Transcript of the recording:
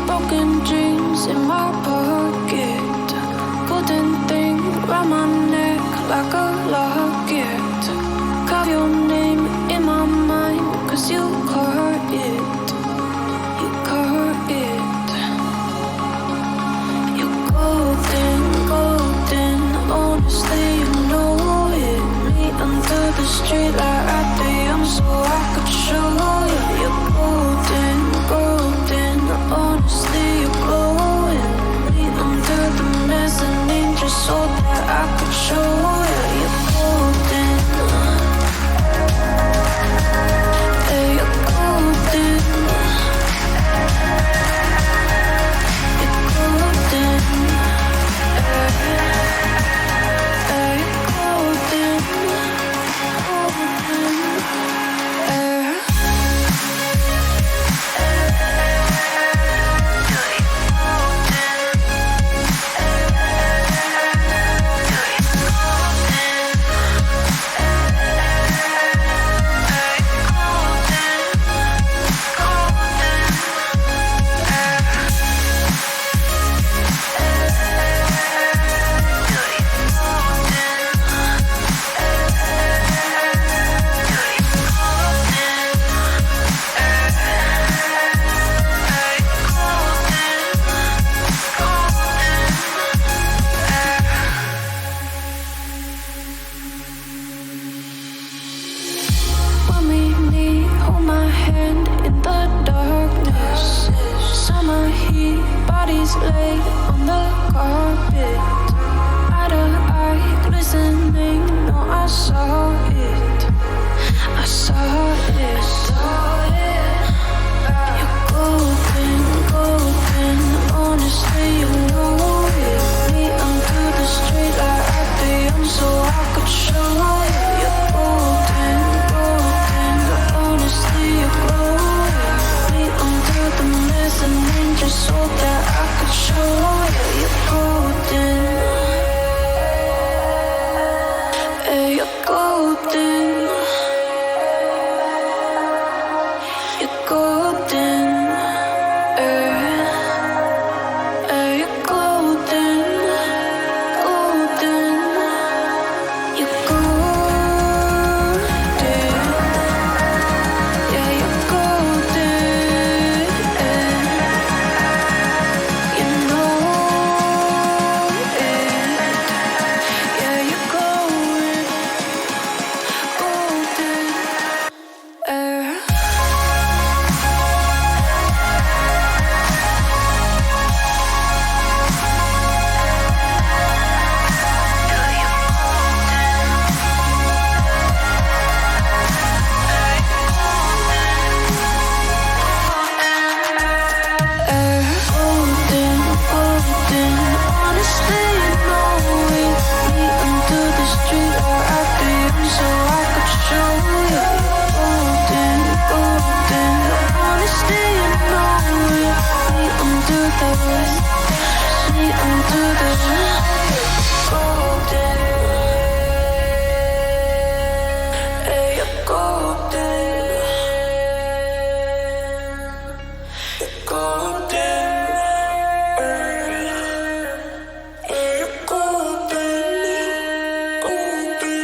broken dreams in my pocket. Golden thing round my neck like a locket. Carve your name in my mind, 'cause you caught it. You caught it. You're golden, golden. Honestly, you know it. Me under the street light right there, so I could show you. You're golden, golden. Honestly, you're glowing. Me under the mezzanine, just so that I could show you. You're golden. Yeah, you're golden. You're golden. Yeah, you're golden. Golden. Yeah. When we meet, hold my hand in the darkness. Summer heat, bodies laid on the carpet. Eye to eye, glistening, no, I saw it. I saw it. You're golden, golden. Honestly, you know it. Me under the street light right there, so I could show you. You're golden, golden. Honestly, you're glowing. Me under the mezzanine, just so that I could show you. You're golden. Yeah, you're golden. You're golden. Yeah, you're golden. Golden. You're golden. Yeah, you're golden. You know it. Yeah, you're glowing. Golden. Golden, golden. Honestly, you know it. Me under the street light right there, so I could show you. Golden, golden. Honestly, you know it. Me under the golden. Yeah, you're golden. You're golden. You're golden. Golden.